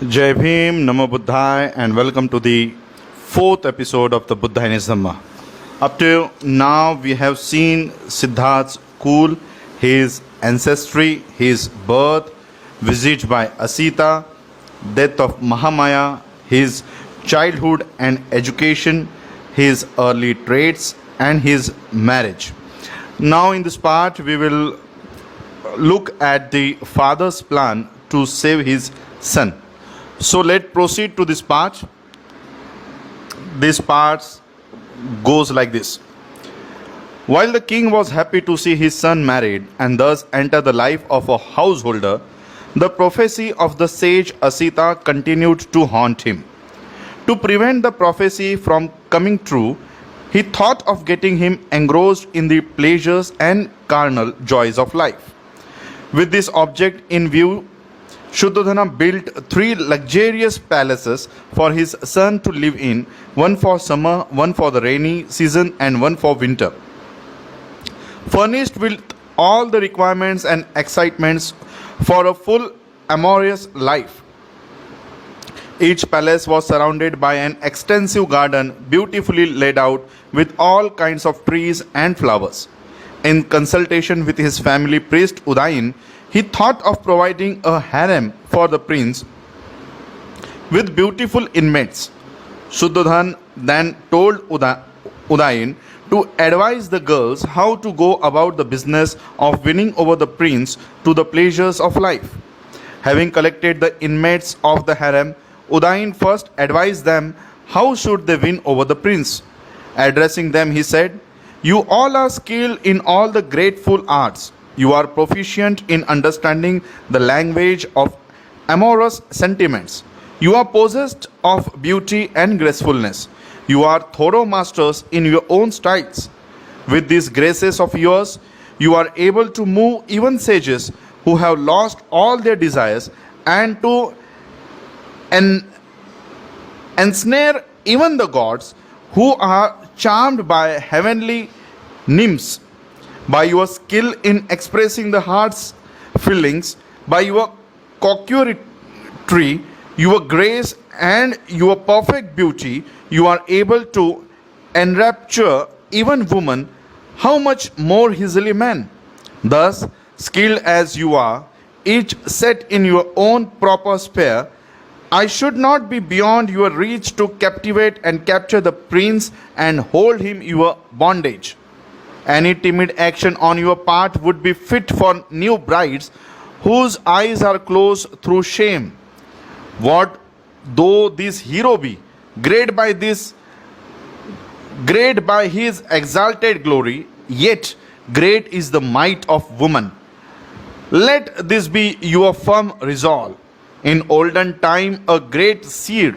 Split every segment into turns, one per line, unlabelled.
Jai Bhim, Namo Buddhaya, and welcome to the fourth episode of the Buddha in his Dhamma. Up to now, we have seen Siddharth's school, his ancestry, his birth, visit by Asita, death of Mahamaya, his childhood and education, his early traits, and his marriage. Now, in this part, we will look at the father's plan to save his son. So let's proceed to this part. This part goes like this. While the king was happy to see his son married and thus enter the life of a householder, the prophecy of the sage Asita continued to haunt him. To prevent the prophecy from coming true, he thought of getting him engrossed in the pleasures and carnal joys of life. With this object in view, Shuddhodana built 3 luxurious palaces for his son to live in, one for summer, one for the rainy season, and one for winter. Furnished with all the requirements and excitements for a full amorous life. Each palace was surrounded by an extensive garden beautifully laid out with all kinds of trees and flowers. In consultation with his family priest Udayin, he thought of providing a harem for the prince with beautiful inmates. Shuddhodhan then told Udayin to advise the girls how to go about the business of winning over the prince to the pleasures of life. Having collected the inmates of the harem, Udayin first advised them how should they win over the prince. Addressing them, he said, "You all are skilled in all the grateful arts. You are proficient in understanding the language of amorous sentiments. You are possessed of beauty and gracefulness. You are thorough masters in your own styles. With these graces of yours, you are able to move even sages who have lost all their desires and to ensnare even the gods who are charmed by heavenly nymphs. By your skill in expressing the heart's feelings, by your coquetry, your grace, and your perfect beauty, you are able to enrapture even woman, how much more easily man. Thus, skilled as you are, each set in your own proper sphere, I should not be beyond your reach to captivate and capture the prince and hold him your bondage. Any timid action on your part would be fit for new brides whose eyes are closed through shame. What though this hero be, great by his exalted glory, yet great is the might of woman. Let this be your firm resolve. In olden time, a great seer,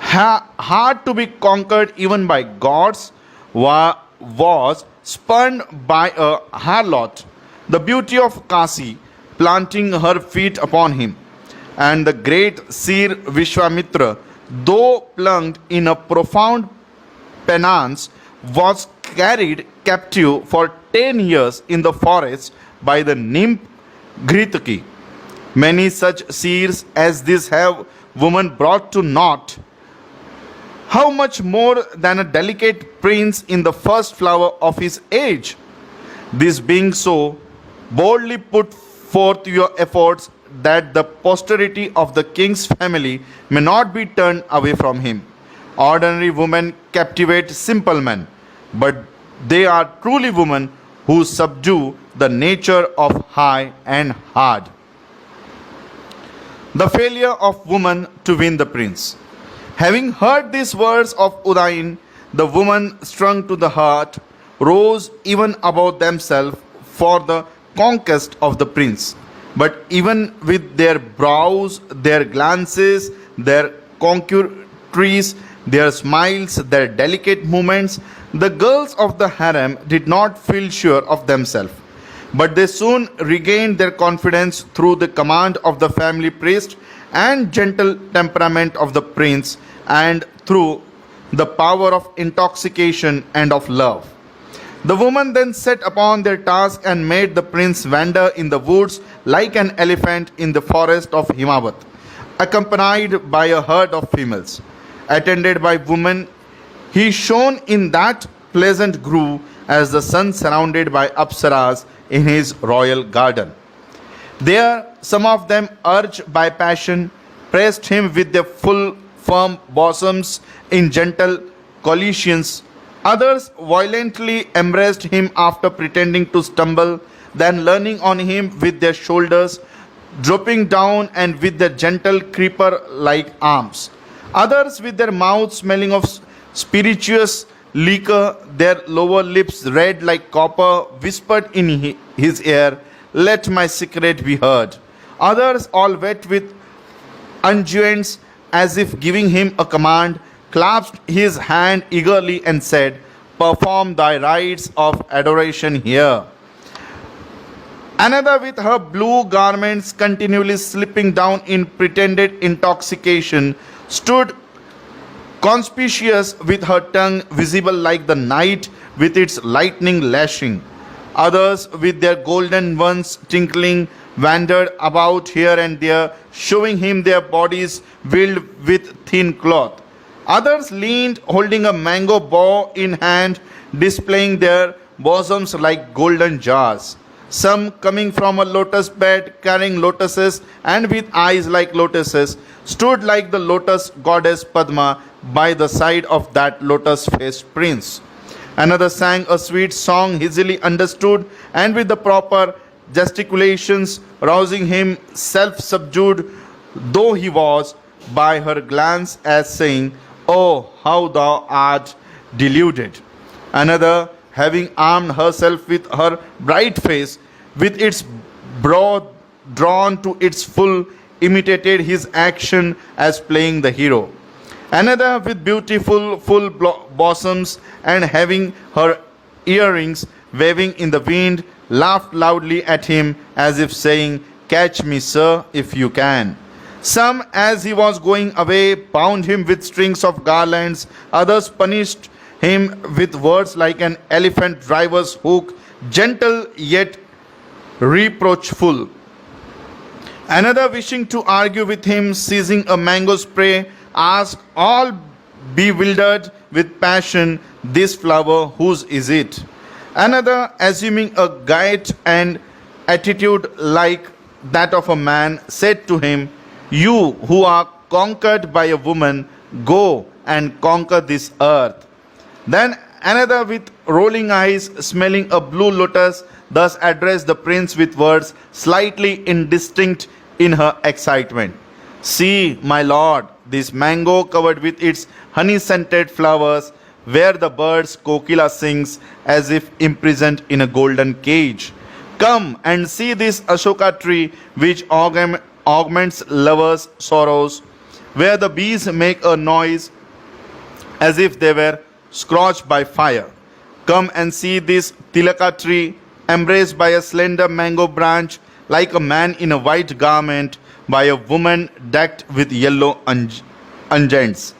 hard to be conquered even by gods, was spurned by a harlot, the beauty of Kasi, planting her feet upon him. And the great seer Vishwamitra, though plunged in a profound penance, was carried captive for 10 years in the forest by the nymph Gritaki. Many such seers as this have women brought to naught. How much more than a delicate prince in the first flower of his age? This being so, boldly put forth your efforts that the posterity of the king's family may not be turned away from him. Ordinary women captivate simple men, but they are truly women who subdue the nature of high and hard. The failure of woman to win the prince. Having heard these words of Udayin, the woman strung to the heart rose even above themselves for the conquest of the prince. But even with their brows, their glances, their coquetries, their smiles, their delicate movements, the girls of the harem did not feel sure of themselves. But they soon regained their confidence through the command of the family priest and gentle temperament of the prince, and through the power of intoxication and of love. The woman then set upon their task and made the prince wander in the woods like an elephant in the forest of Himavat. accompanied by a herd of females. Attended by women, he shone in that pleasant grove as the sun surrounded by apsaras in his royal garden. There, some of them, urged by passion, pressed him with their full, firm bosoms in gentle collisions. Others violently embraced him after pretending to stumble, then leaning on him with their shoulders dropping down and with their gentle creeper like arms. Others, with their mouths smelling of spirituous liquor, their lower lips red like copper, whispered in his ear, "Let my secret be heard." Others, all wet with unguents, as if giving him a command, clasped his hand eagerly and said, "Perform thy rites of adoration here." Another, with her blue garments continually slipping down in pretended intoxication, stood conspicuous with her tongue visible like the night with its lightning lashing. Others, with their golden ones tinkling, wandered about here and there, showing him their bodies veiled with thin cloth. Others leaned, holding a mango bough in hand, displaying their bosoms like golden jars. Some, coming from a lotus bed, carrying lotuses and with eyes like lotuses, stood like the lotus goddess Padma by the side of that lotus-faced prince. Another sang a sweet song easily understood and with the proper gesticulations, rousing him self-subdued though he was, by her glance, as saying, "Oh, how thou art deluded." Another, having armed herself with her bright face, with its brow drawn to its full, imitated his action as playing the hero. Another, with beautiful full bosoms and having her earrings waving in the wind, laughed loudly at him as if saying, "Catch me, sir, if you can." Some, as he was going away, bound him with strings of garlands. Others punished him with words like an elephant driver's hook, gentle yet reproachful. Another, wishing to argue with him, seizing a mango spray, asked, all bewildered with passion, "This flower, whose is it?" Another, assuming a gait and attitude like that of a man, said to him, "You who are conquered by a woman, go and conquer this earth." Then another, with rolling eyes, smelling a blue lotus, thus addressed the prince with words slightly indistinct in her excitement. "See, my lord, this mango covered with its honey-scented flowers, where the birds kokila sings as if imprisoned in a golden cage. Come and see this Ashoka tree which augments lovers' sorrows, where the bees make a noise as if they were scorched by fire. Come and see this Tilaka tree, embraced by a slender mango branch, like a man in a white garment, by a woman decked with yellow unguents.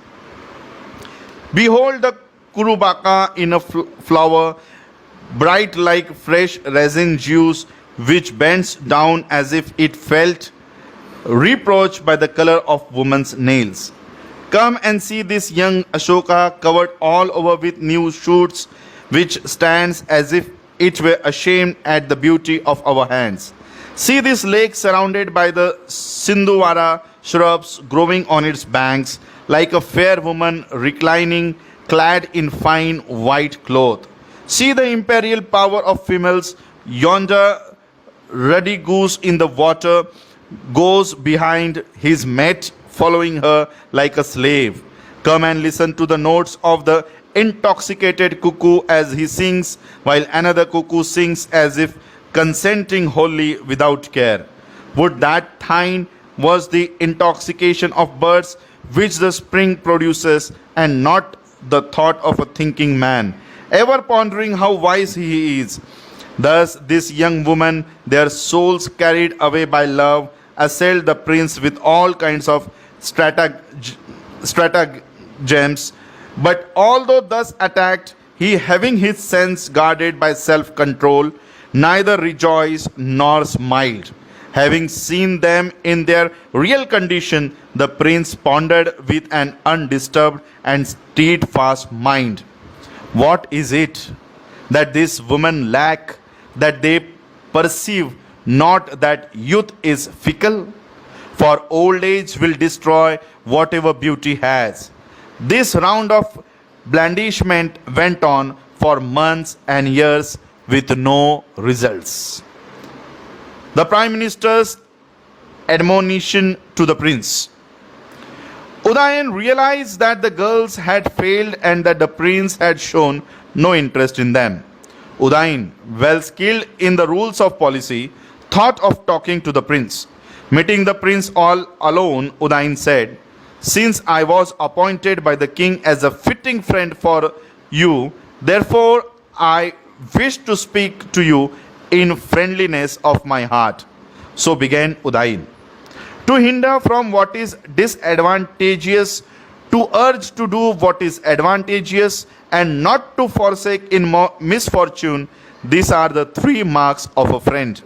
Behold the Kurubaka in a flower, bright like fresh resin juice, which bends down as if it felt reproached by the color of woman's nails. Come and see this young Ashoka covered all over with new shoots, which stands as if it were ashamed at the beauty of our hands. See this lake surrounded by the Sindhuvara shrubs growing on its banks, like a fair woman reclining, clad in fine white cloth. See the imperial power of females. Yonder ruddy goose in the water goes behind his mate, following her like a slave. Come and listen to the notes of the intoxicated cuckoo as he sings, while another cuckoo sings as if consenting wholly without care. Would that thine was the intoxication of birds which the spring produces, and not the thought of a thinking man, ever pondering how wise he is. Thus this young woman, their souls carried away by love, assailed the prince with all kinds of stratagems. But although thus attacked, he, having his sense guarded by self-control, neither rejoiced nor smiled. Having seen them in their real condition, the prince pondered with an undisturbed and steadfast mind. What is it that this woman lack, that they perceive not that youth is fickle? For old age will destroy whatever beauty has. This round of blandishment went on for months and years with no results. The Prime Minister's admonition to the prince. Udayan realized that the girls had failed and that the prince had shown no interest in them. Udayan, well skilled in the rules of policy, thought of talking to the prince. Meeting the prince all alone, Udayan said, "Since I was appointed by the king as a fitting friend for you, therefore I wish to speak to you in friendliness of my heart." So began Udayan. To hinder from what is disadvantageous, to urge to do what is advantageous, and not to forsake in misfortune, these are the three marks of a friend.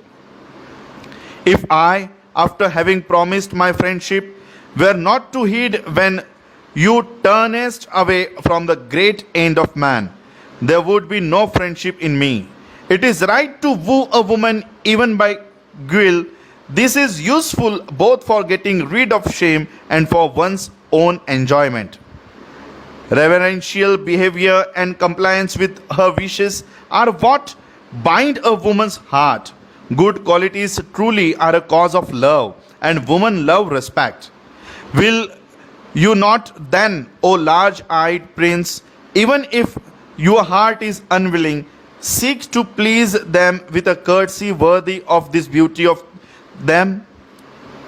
If I, after having promised my friendship, were not to heed when you turnest away from the great end of man, there would be no friendship in me. It is right to woo a woman even by guile. This is useful both for getting rid of shame and for one's own enjoyment. Reverential behavior and compliance with her wishes are what bind a woman's heart. Good qualities truly are a cause of love, and women love respect. Will you not then, O large-eyed prince, even if your heart is unwilling, seek to please them with a courtesy worthy of this beauty of them?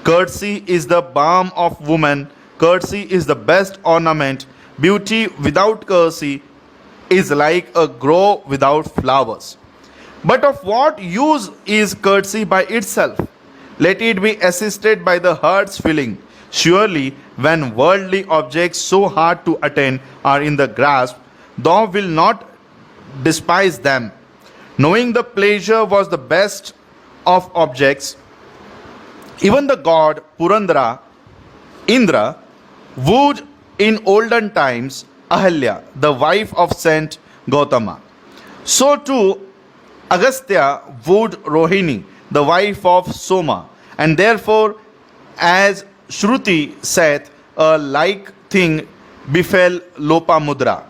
Courtesy is the balm of woman. Courtesy is the best ornament. Beauty without courtesy is like a grove without flowers. But of what use is courtesy by itself? Let it be assisted by the heart's feeling. Surely, when worldly objects so hard to attain are in the grasp, thou wilt not despise them. Knowing the pleasure was the best of objects, even the god Purandara, Indra, wooed in olden times Ahalya, the wife of Saint Gautama. So too Agastya wooed Rohini, the wife of Soma, and therefore, as Shruti saith, a like thing befell Lopamudra.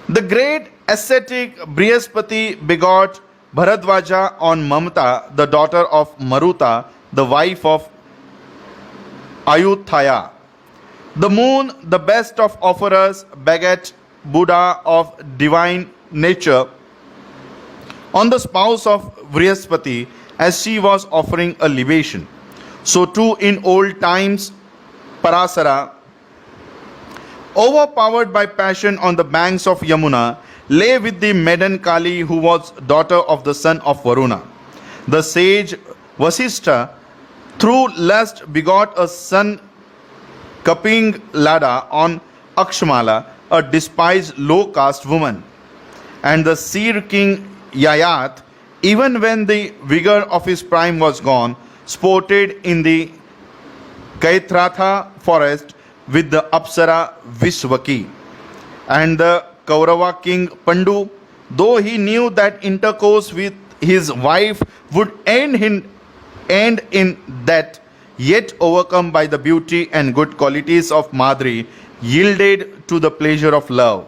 The great ascetic Brihaspati begot Bharadwaja on Mamata, the daughter of Maruta, the wife of Ayutthaya. The moon, the best of offerers, begat Buddha of divine nature on the spouse of Brihaspati as she was offering a libation. So too in old times Parasara, overpowered by passion on the banks of Yamuna, lay with the maiden Kali, who was daughter of the son of Varuna. The sage Vasishtha through lust begot a son Kaping Lada on Akshamala, a despised low caste woman. And the seer king Yayat, even when the vigor of his prime was gone, sported in the Kaitratha forest with the Apsara Vishwaki. And the Kaurava king Pandu, though he knew that intercourse with his wife would end in death, yet overcome by the beauty and good qualities of Madri, yielded to the pleasure of love.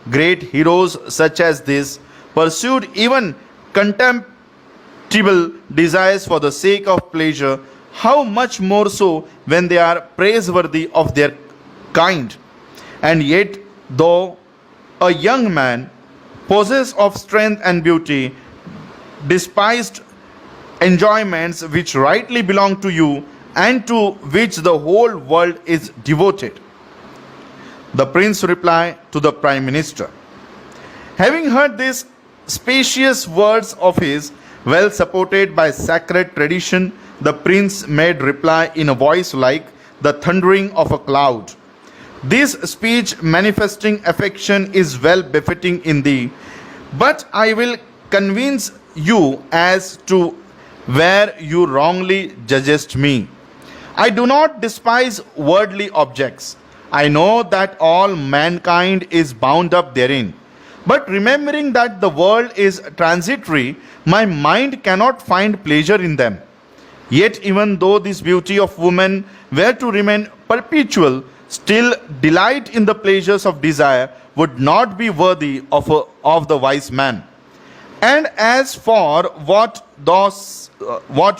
Great heroes such as this pursued even contemptible desires for the sake of pleasure, how much more so when they are praiseworthy of their kind. And yet, though a young man, possessed of strength and beauty, despised enjoyments which rightly belong to you and to which the whole world is devoted. The prince replied to the prime minister. Having heard these spacious words of his, well supported by sacred tradition, the prince made reply in a voice like the thundering of a cloud. This speech manifesting affection is well befitting in thee, but I will convince you as to where you wrongly judgest me. I do not despise worldly objects. I know that all mankind is bound up therein. But remembering that the world is transitory, my mind cannot find pleasure in them. Yet, even though this beauty of woman were to remain perpetual, still delight in the pleasures of desire would not be worthy of the wise man. And as for what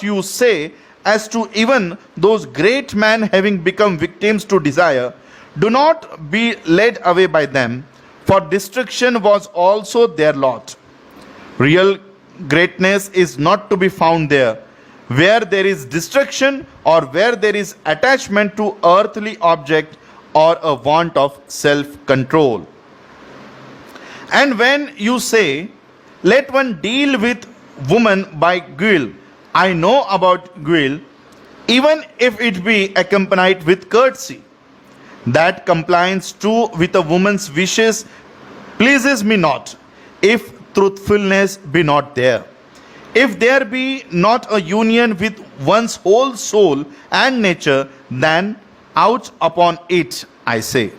you say as to even those great men having become victims to desire, do not be led away by them, for destruction was also their lot. Real greatness is not to be found there, where there is destruction or where there is attachment to earthly object or a want of self-control. And when you say, let one deal with woman by guile, I know about guile, even if it be accompanied with courtesy. That compliance too with a woman's wishes pleases me not, if truthfulness be not there. If there be not a union with one's whole soul and nature, then out upon it, I say.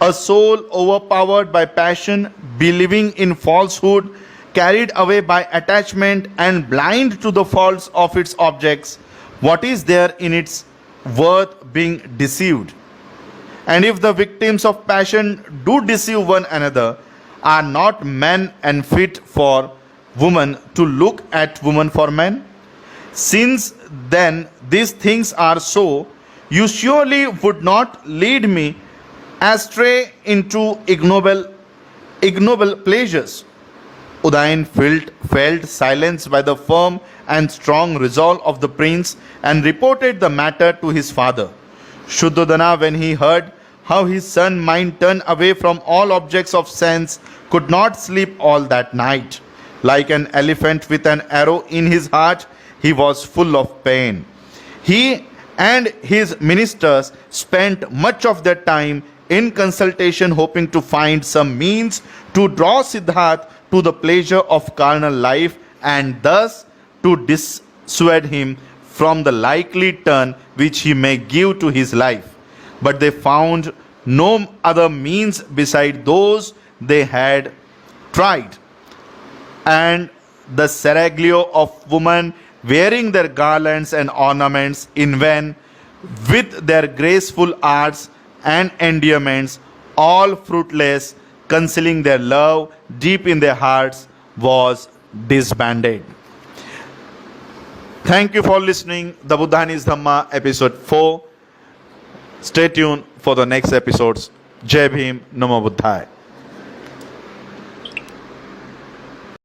A soul overpowered by passion, believing in falsehood, carried away by attachment, and blind to the faults of its objects, what is there in its worth being deceived? And if the victims of passion do deceive one another, are not men unfit for woman to look at woman for men? Since then these things are so, you surely would not lead me astray into ignoble pleasures. Udayan felt silenced by the firm and strong resolve of the prince and reported the matter to his father. Shuddhodana, when he heard how his son mind turned away from all objects of sense, could not sleep all that night. Like an elephant with an arrow in his heart, he was full of pain. He and his ministers spent much of their time in consultation, hoping to find some means to draw Siddhartha to the pleasure of carnal life and thus to dissuade him from the likely turn which he may give to his life. But they found no other means beside those they had tried. And the seraglio of women wearing their garlands and ornaments in vain, with their graceful arts and endearments, all fruitless, concealing their love deep in their hearts, was disbanded. Thank you for listening. The Buddha and His Dhamma, episode 4. Stay tuned for the next episodes. Jai Bhim, Namo Buddhaya.